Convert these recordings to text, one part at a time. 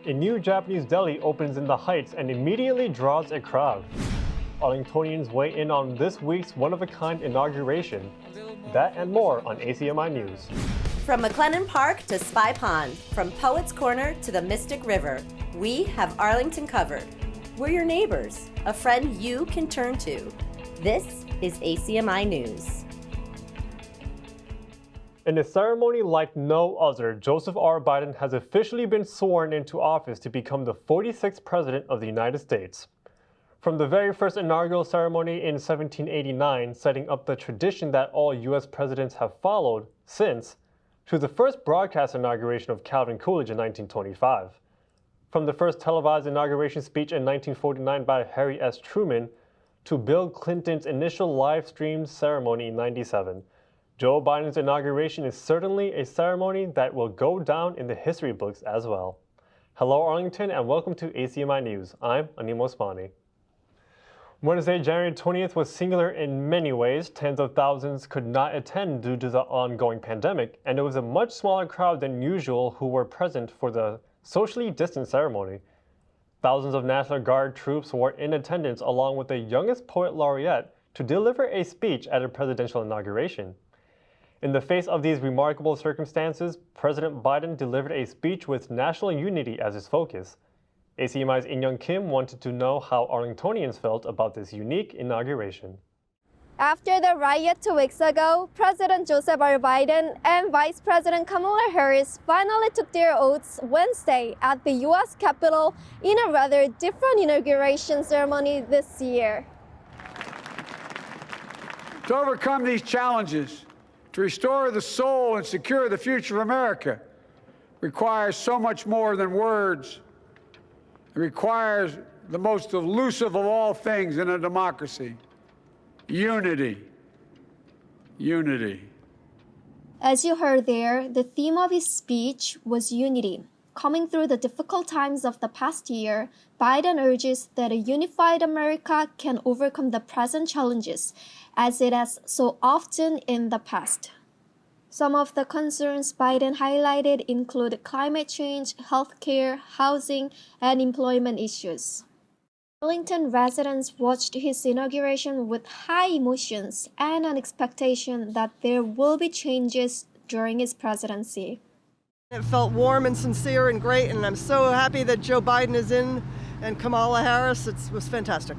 A new Japanese deli opens in the Heights and immediately draws a crowd. Arlingtonians weigh in on this week's one-of-a-kind inauguration. That and more on ACMi News. From McLennan Park to Spy Pond, from Poets Corner to the Mystic River, we have Arlington covered. We're your neighbors, a friend you can turn to. This is ACMi News. In a ceremony like no other, Joseph R. Biden has officially been sworn into office to become the 46th President of the United States. From the very first inaugural ceremony in 1789, setting up the tradition that all U.S. presidents have followed since, to the first broadcast inauguration of Calvin Coolidge in 1925. From the first televised inauguration speech in 1949 by Harry S. Truman, to Bill Clinton's initial live-streamed ceremony in 1997. Joe Biden's inauguration is certainly a ceremony that will go down in the history books as well. Hello Arlington and welcome to ACMi News. I'm Anim Osmani. Wednesday, January 20th was singular in many ways. Tens of thousands could not attend due to the ongoing pandemic, and it was a much smaller crowd than usual who were present for the socially distant ceremony. Thousands of National Guard troops were in attendance along with the youngest poet laureate to deliver a speech at a presidential inauguration. In the face of these remarkable circumstances, President Biden delivered a speech with national unity as his focus. ACMi's In-Young Kim wanted to know how Arlingtonians felt about this unique inauguration. After the riot 2 weeks ago, President Joseph R. Biden and Vice President Kamala Harris finally took their oaths Wednesday at the U.S. Capitol in a rather different inauguration ceremony this year. To overcome these challenges, to restore the soul and secure the future of America requires so much more than words. It requires the most elusive of all things in a democracy: unity. Unity. As you heard there, the theme of his speech was unity. Coming through the difficult times of the past year, Biden urges that a unified America can overcome the present challenges, as it has so often in the past. Some of the concerns Biden highlighted include climate change, healthcare, housing, and employment issues. Arlington residents watched his inauguration with high emotions and an expectation that there will be changes during his presidency. It felt warm and sincere and great, and I'm so happy that Joe Biden is in and Kamala Harris. It was fantastic.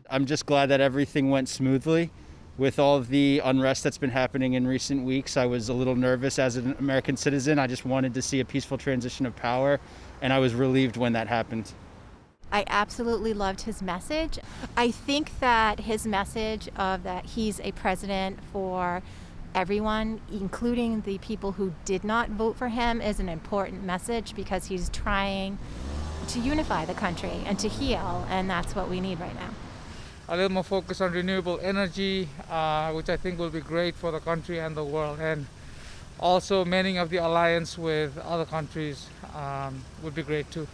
I'm just glad that everything went smoothly. With all of the unrest that's been happening in recent weeks, I was a little nervous as an American citizen. I just wanted to see a peaceful transition of power, and I was relieved when that happened. I absolutely loved his message. I think that his message of that he's a president for everyone, including the people who did not vote for him, is an important message because he's trying to unify the country and to heal, and that's what we need right now. A little more focus on renewable energy, which I think will be great for the country and the world, and also mending of the alliance with other countries would be great too.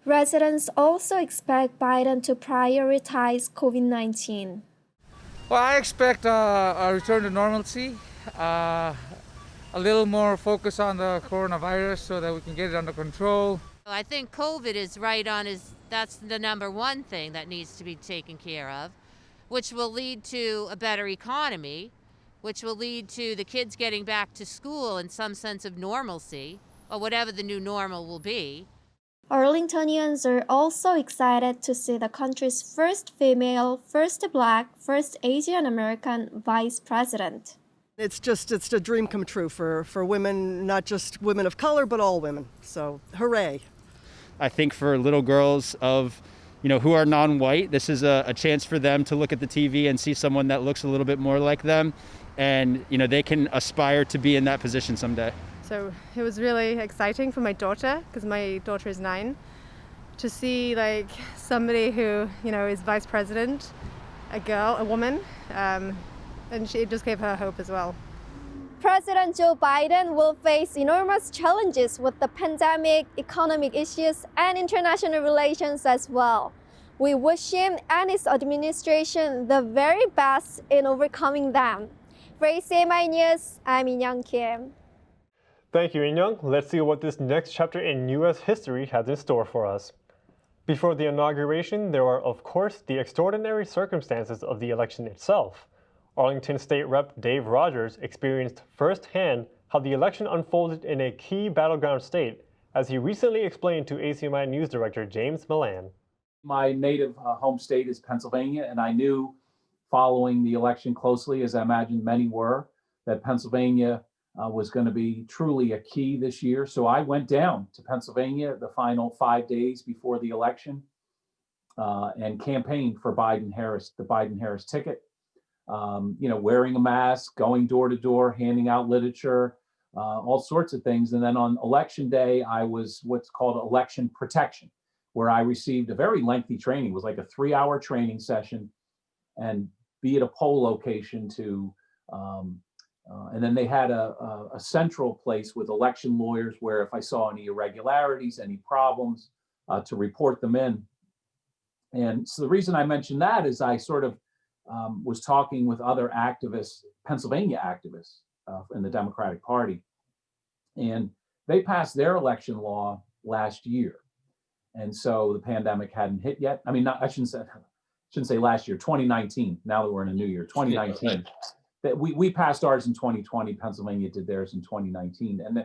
Residents also expect Biden to prioritize COVID-19. Well, I expect a return to normalcy, a little more focus on the coronavirus so that we can get it under control. I think COVID is right on that's the number one thing that needs to be taken care of, which will lead to a better economy, which will lead to the kids getting back to school in some sense of normalcy, or whatever the new normal will be. Arlingtonians are also excited to see the country's first female, first Black, first Asian American vice president. It's a dream come true for women, not just women of color, but all women. So, hooray. I think for little girls who are non-white, this is a chance for them to look at the TV and see someone that looks a little bit more like them, and they can aspire to be in that position someday. So it was really exciting for my daughter, because my daughter is 9, to see somebody who is vice president, a woman, and it just gave her hope as well. President Joe Biden will face enormous challenges with the pandemic, economic issues, and international relations as well. We wish him and his administration the very best in overcoming them. For ACMi News, I'm In-Young Kim. Thank you, In-young. Let's see what this next chapter in U.S. history has in store for us. Before the inauguration, there are, of course, the extraordinary circumstances of the election itself. Arlington State Rep. Dave Rogers experienced firsthand how the election unfolded in a key battleground state, as he recently explained to ACMi News Director James Millan. My native home state is Pennsylvania, and I knew following the election closely, as I imagine many were, that Pennsylvania was going to be truly a key this year. So I went down to Pennsylvania the final 5 days before the election and campaigned for Biden-Harris, the Biden-Harris ticket. Wearing a mask, going door to door, handing out literature, all sorts of things. And then on election day, I was what's called election protection, where I received a very lengthy training. It was like a 3-hour training session, and be at a poll location to, and then they had a central place with election lawyers where if I saw any irregularities, any problems, to report them in. And so the reason I mentioned that is I sort of was talking with other activists, Pennsylvania activists in the Democratic Party, and they passed their election law last year. And so the pandemic hadn't hit yet. I mean, I shouldn't say last year, 2019. Now that we're in a new year, 2019. Yeah, right. That we passed ours in 2020. Pennsylvania did theirs in 2019. And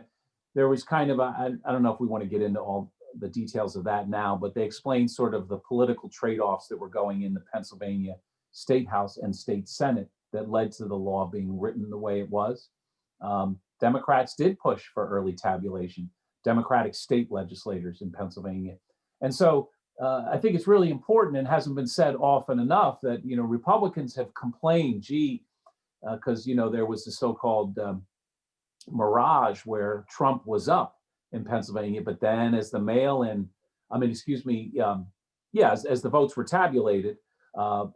there was kind of I don't know if we want to get into all the details of that now, but they explained sort of the political trade-offs that were going in the Pennsylvania State House and State Senate that led to the law being written the way it was. Democrats did push for early tabulation, Democratic state legislators in Pennsylvania. And so I think it's really important, and hasn't been said often enough, that, Republicans have complained, because, there was the so-called mirage where Trump was up in Pennsylvania, but then as the as the votes were tabulated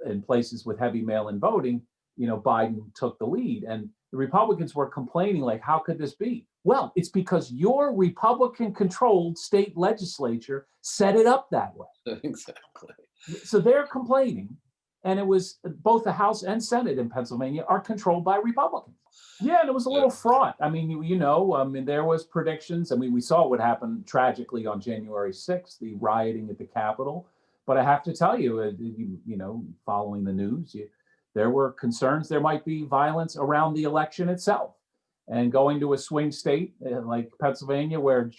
in places with heavy mail-in voting, Biden took the lead. And the Republicans were complaining, like, how could this be? Well, it's because your Republican-controlled state legislature set it up that way. Exactly. So they're complaining, and it was both the House and Senate in Pennsylvania are controlled by Republicans. Yeah, and it was a little fraught. I mean, there was predictions. I mean, we saw what happened tragically on January 6th, the rioting at the Capitol. But I have to tell you, following the news, there were concerns there might be violence around the election itself. And going to a swing state like Pennsylvania, where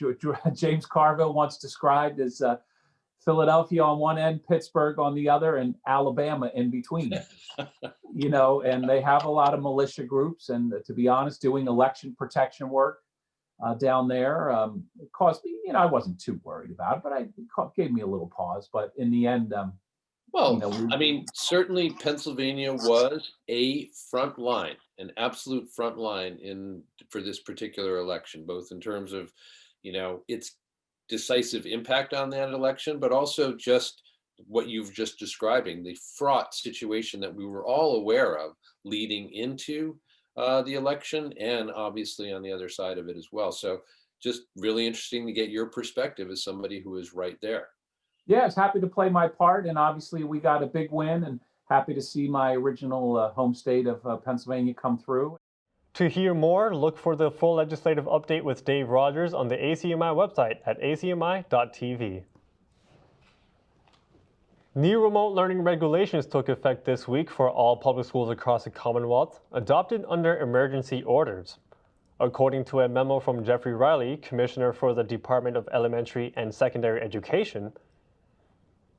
James Carville once described as Philadelphia on one end, Pittsburgh on the other, and Alabama in between. And they have a lot of militia groups. And to be honest, doing election protection work down there caused me, I wasn't too worried about it, but it gave me a little pause. But in the end, certainly Pennsylvania was a front line, an absolute front line for this particular election, both in terms of, its decisive impact on that election, but also just what you've just describing, the fraught situation that we were all aware of leading into the election, and obviously on the other side of it as well. So just really interesting to get your perspective as somebody who is right there. Yes, happy to play my part. And obviously we got a big win, and happy to see my original home state of Pennsylvania come through. To hear more, look for the full legislative update with Dave Rogers on the ACMi website at acmi.tv. New remote learning regulations took effect this week for all public schools across the Commonwealth, adopted under emergency orders. According to a memo from Jeffrey Riley, Commissioner for the Department of Elementary and Secondary Education,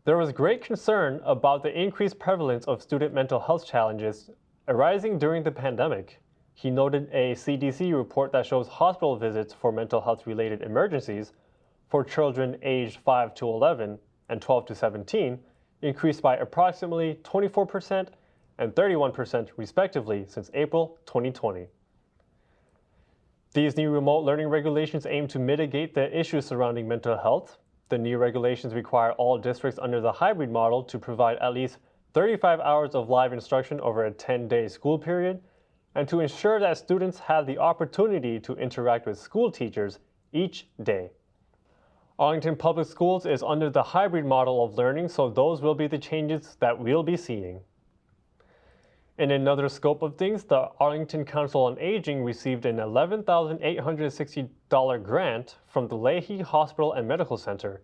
there was great concern about the increased prevalence of student mental health challenges arising during the pandemic. He noted a CDC report that shows hospital visits for mental health-related emergencies for children aged 5 to 11 and 12 to 17 increased by approximately 24% and 31% respectively since April 2020. These new remote learning regulations aim to mitigate the issues surrounding mental health. The new regulations require all districts under the hybrid model to provide at least 35 hours of live instruction over a 10-day school period, and to ensure that students have the opportunity to interact with school teachers each day. Arlington Public Schools is under the hybrid model of learning, so those will be the changes that we'll be seeing. In another scope of things, the Arlington Council on Aging received an $11,860 grant from the Leahy Hospital and Medical Center.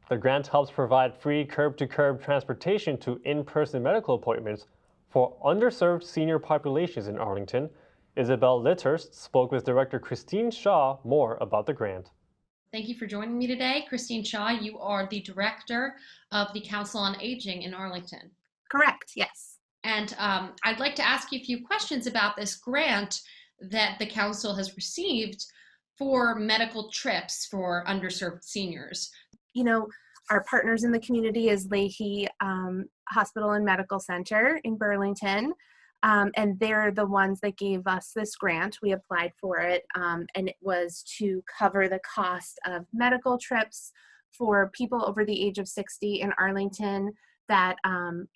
The grant helps provide free curb-to-curb transportation to in-person medical appointments for underserved senior populations in Arlington. Isabel Litterst spoke with Director Christine Shaw more about the grant. Thank you for joining me today. Christine Shaw, you are the Director of the Council on Aging in Arlington. Correct, yes. And I'd like to ask you a few questions about this grant that the council has received for medical trips for underserved seniors. You know, our partners in the community is Leahy Hospital and Medical Center in Burlington, and they're the ones that gave us this grant. We applied for it, and it was to cover the cost of medical trips for people over the age of 60 in Arlington that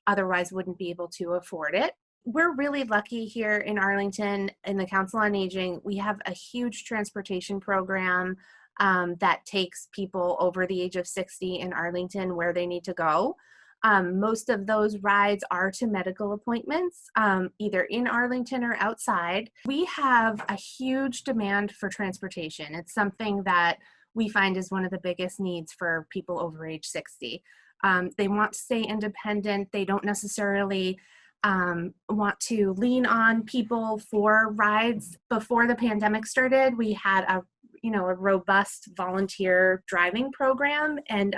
otherwise wouldn't be able to afford it. We're really lucky here in Arlington in the Council on Aging. We have a huge transportation program that takes people over the age of 60 in Arlington where they need to go. Most of those rides are to medical appointments, either in Arlington or outside. We have a huge demand for transportation. It's something that we find is one of the biggest needs for people over age 60. They want to stay independent. They don't necessarily want to lean on people for rides. Before the pandemic started, we had a robust volunteer driving program, and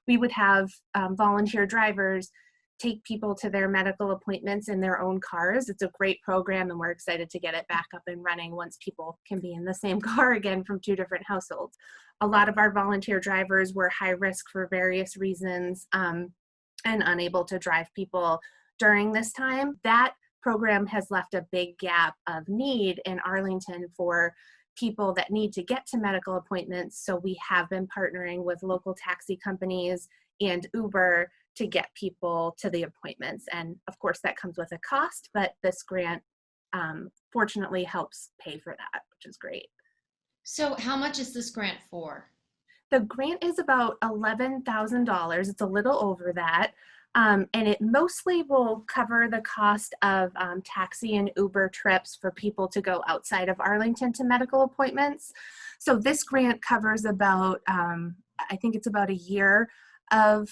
we would have volunteer drivers take people to their medical appointments in their own cars. It's a great program, and we're excited to get it back up and running once people can be in the same car again from two different households. A lot of our volunteer drivers were high risk for various reasons and unable to drive people during this time. That program has left a big gap of need in Arlington for people that need to get to medical appointments. So we have been partnering with local taxi companies and Uber to get people to the appointments. And of course that comes with a cost, but this grant fortunately helps pay for that, which is great. So how much is this grant for? The grant is about $11,000. It's a little over that. And it mostly will cover the cost of taxi and Uber trips for people to go outside of Arlington to medical appointments. So this grant covers about, I think it's about a year of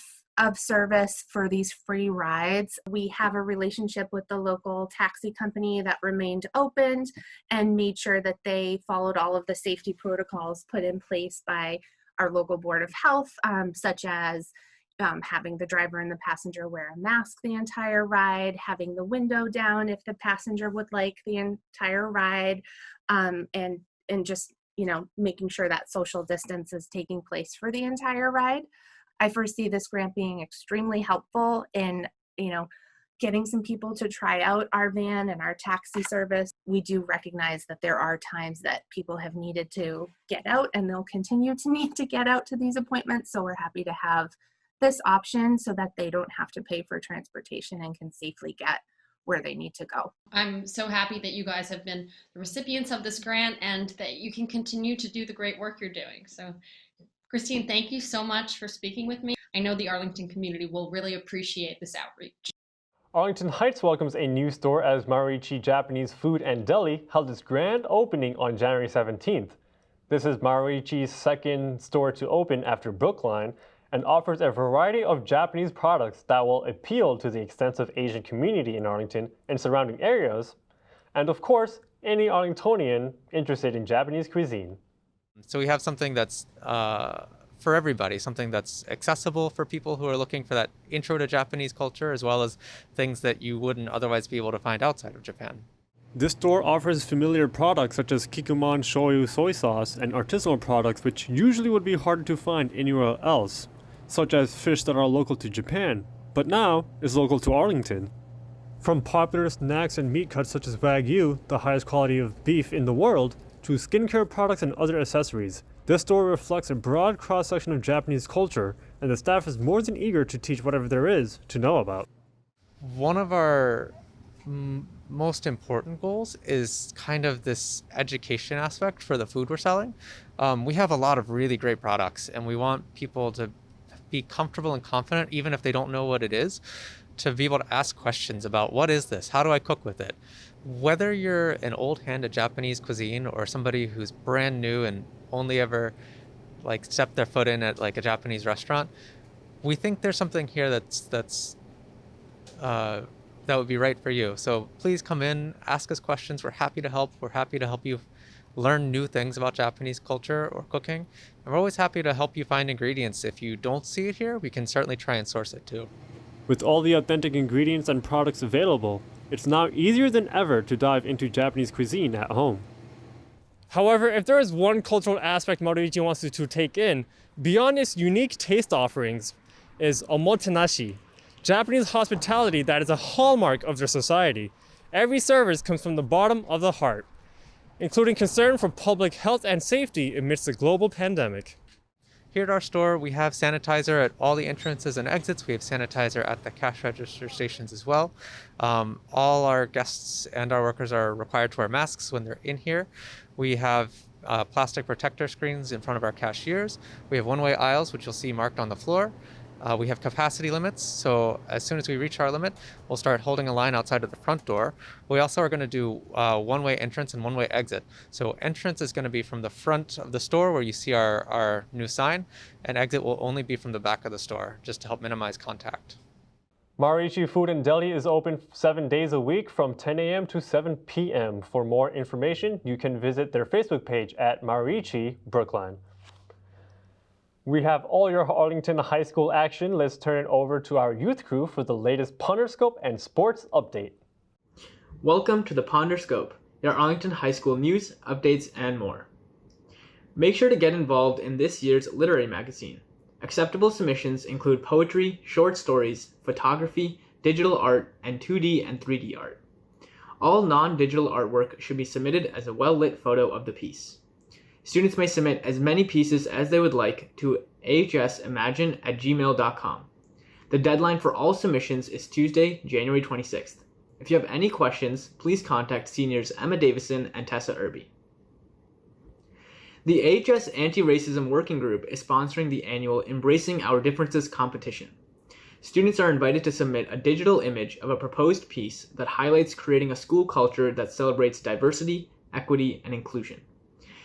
service for these free rides. We have a relationship with the local taxi company that remained open and made sure that they followed all of the safety protocols put in place by our local Board of Health, such as having the driver and the passenger wear a mask the entire ride, having the window down if the passenger would like the entire ride, and just, making sure that social distance is taking place for the entire ride. I foresee this grant being extremely helpful in, getting some people to try out our van and our taxi service. We do recognize that there are times that people have needed to get out and they'll continue to need to get out to these appointments. So we're happy to have this option so that they don't have to pay for transportation and can safely get where they need to go. I'm so happy that you guys have been the recipients of this grant and that you can continue to do the great work you're doing. So Christine, thank you so much for speaking with me. I know the Arlington community will really appreciate this outreach. Arlington Heights welcomes a new store as Maruichi Japanese Food and Deli held its grand opening on January 17th. This is Maruichi's second store to open after Brookline and offers a variety of Japanese products that will appeal to the extensive Asian community in Arlington and surrounding areas, and of course, any Arlingtonian interested in Japanese cuisine. So we have something that's for everybody, something that's accessible for people who are looking for that intro to Japanese culture, as well as things that you wouldn't otherwise be able to find outside of Japan. This store offers familiar products such as Kikkoman shoyu soy sauce and artisanal products which usually would be harder to find anywhere else, such as fish that are local to Japan, but now is local to Arlington. From popular snacks and meat cuts such as Wagyu, the highest quality of beef in the world, to skincare products and other accessories, this store reflects a broad cross-section of Japanese culture, and the staff is more than eager to teach whatever there is to know about. One of our most important goals is kind of this education aspect for the food we're selling. We have a lot of really great products, and we want people to be comfortable and confident, even if they don't know what it is, to be able to ask questions about what is this? How do I cook with it? Whether you're an old hand at Japanese cuisine or somebody who's brand new and only ever like stepped their foot in at like a Japanese restaurant, we think there's something here that would be right for you. So please come in, ask us questions. We're happy to help. We're happy to help you learn new things about Japanese culture or cooking. And we're always happy to help you find ingredients. If you don't see it here, we can certainly try and source it too. With all the authentic ingredients and products available, it's now easier than ever to dive into Japanese cuisine at home. However, if there is one cultural aspect Maruichi wants to take in, beyond its unique taste offerings, is omotenashi, Japanese hospitality that is a hallmark of their society. Every service comes from the bottom of the heart, including concern for public health and safety amidst the global pandemic. Here at our store, we have sanitizer at all the entrances and exits. We have sanitizer at the cash register stations as well. All our guests and our workers are required to wear masks when they're in here. We have plastic protector screens in front of our cashiers. We have one-way aisles, which you'll see marked on the floor. We have capacity limits, so as soon as we reach our limit, we'll start holding a line outside of the front door. We also are going to do one-way entrance and one-way exit. So entrance is going to be from the front of the store where you see our new sign, and exit will only be from the back of the store, just to help minimize contact. Maruichi Food and Deli is open 7 days a week from 10 a.m. to 7 p.m. For more information, you can visit their Facebook page at Maruichi Brookline. We have all your Arlington High School action. Let's turn it over to our youth crew for the latest Ponderscope and sports update. Welcome to the Ponderscope, your Arlington High School news, updates, and more. Make sure to get involved in this year's literary magazine. Acceptable submissions include poetry, short stories, photography, digital art, and 2D and 3D art. All non-digital artwork should be submitted as a well-lit photo of the piece. Students may submit as many pieces as they would like to ahsimagine@gmail.com. The deadline for all submissions is Tuesday, January 26th. If you have any questions, please contact seniors Emma Davison and Tessa Irby. The AHS Anti-Racism Working Group is sponsoring the annual Embracing Our Differences competition. Students are invited to submit a digital image of a proposed piece that highlights creating a school culture that celebrates diversity, equity, and inclusion.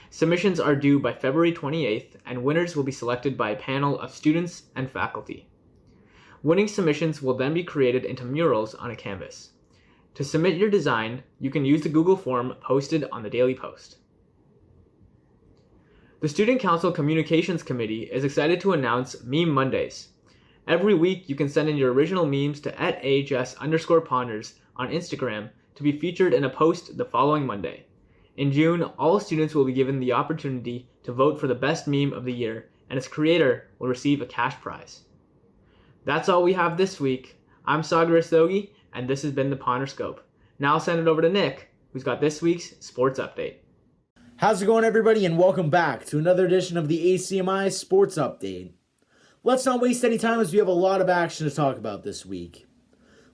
Submissions are due by February 28th, and winners will be selected by a panel of students and faculty. Winning submissions will then be created into murals on a canvas. To submit your design, you can use the Google form posted on the Daily Post. The Student Council Communications Committee is excited to announce Meme Mondays. Every week, you can send in your original memes to @AHS_Ponders on Instagram to be featured in a post the following Monday. In June, all students will be given the opportunity to vote for the best meme of the year, and its creator will receive a cash prize. That's all we have this week. I'm Sagar Sogi, and this has been the Ponderscope. Now I'll send it over to Nick, who's got this week's sports update. How's it going, everybody, and welcome back to another edition of the ACMi Sports Update. Let's not waste any time as we have a lot of action to talk about this week.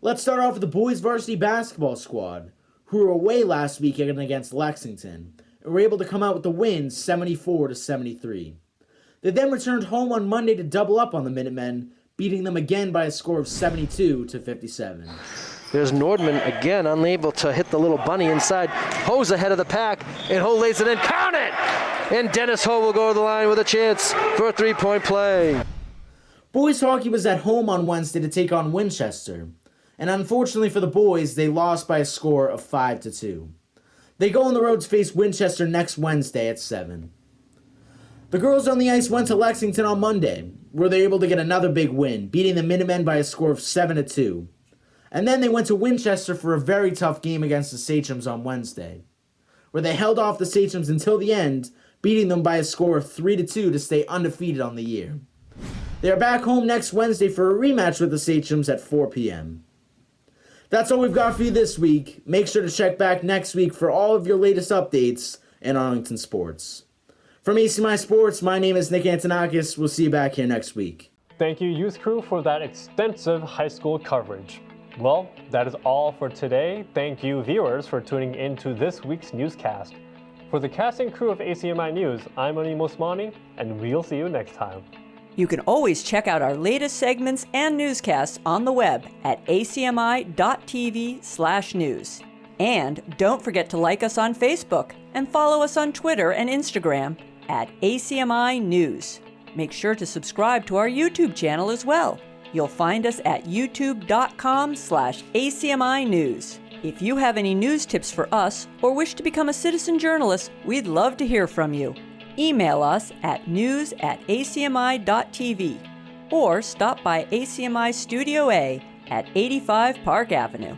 Let's start off with the boys varsity basketball squad, who were away last weekend against Lexington, and were able to come out with the win 74-73. They then returned home on Monday to double up on the Minutemen, beating them again by a score of 72-57. There's Nordman again, unable to hit the little bunny inside. Ho's ahead of the pack, and Ho lays it in. Count it! And Dennis Ho will go to the line with a chance for a three-point play. Boys hockey was at home on Wednesday to take on Winchester, and unfortunately for the boys, they lost by a score of 5-2. They go on the road to face Winchester next Wednesday at 7. The girls on the ice went to Lexington on Monday, where they were able to get another big win, beating the Minutemen by a score of 7-2. And then they went to Winchester for a very tough game against the Sachems on Wednesday, where they held off the Sachems until the end, beating them by a score of 3-2 to stay undefeated on the year. They are back home next Wednesday for a rematch with the Sachems at 4 p.m. That's all we've got for you this week. Make sure to check back next week for all of your latest updates in Arlington sports. From ACMi Sports, my name is Nick Antonakis. We'll see you back here next week. Thank you, youth crew, for that extensive high school coverage. Well, that is all for today. Thank you, viewers, for tuning in to this week's newscast. For the cast and crew of ACMi News, I'm Ani Mosmani, and we'll see you next time. You can always check out our latest segments and newscasts on the web at acmi.tv/news. And don't forget to like us on Facebook and follow us on Twitter and Instagram at ACMi News. Make sure to subscribe to our YouTube channel as well. You'll find us at youtube.com/ACMi News. If you have any news tips for us or wish to become a citizen journalist, we'd love to hear from you. Email us at news@acmi.tv or stop by ACMI Studio A at 85 Park Avenue.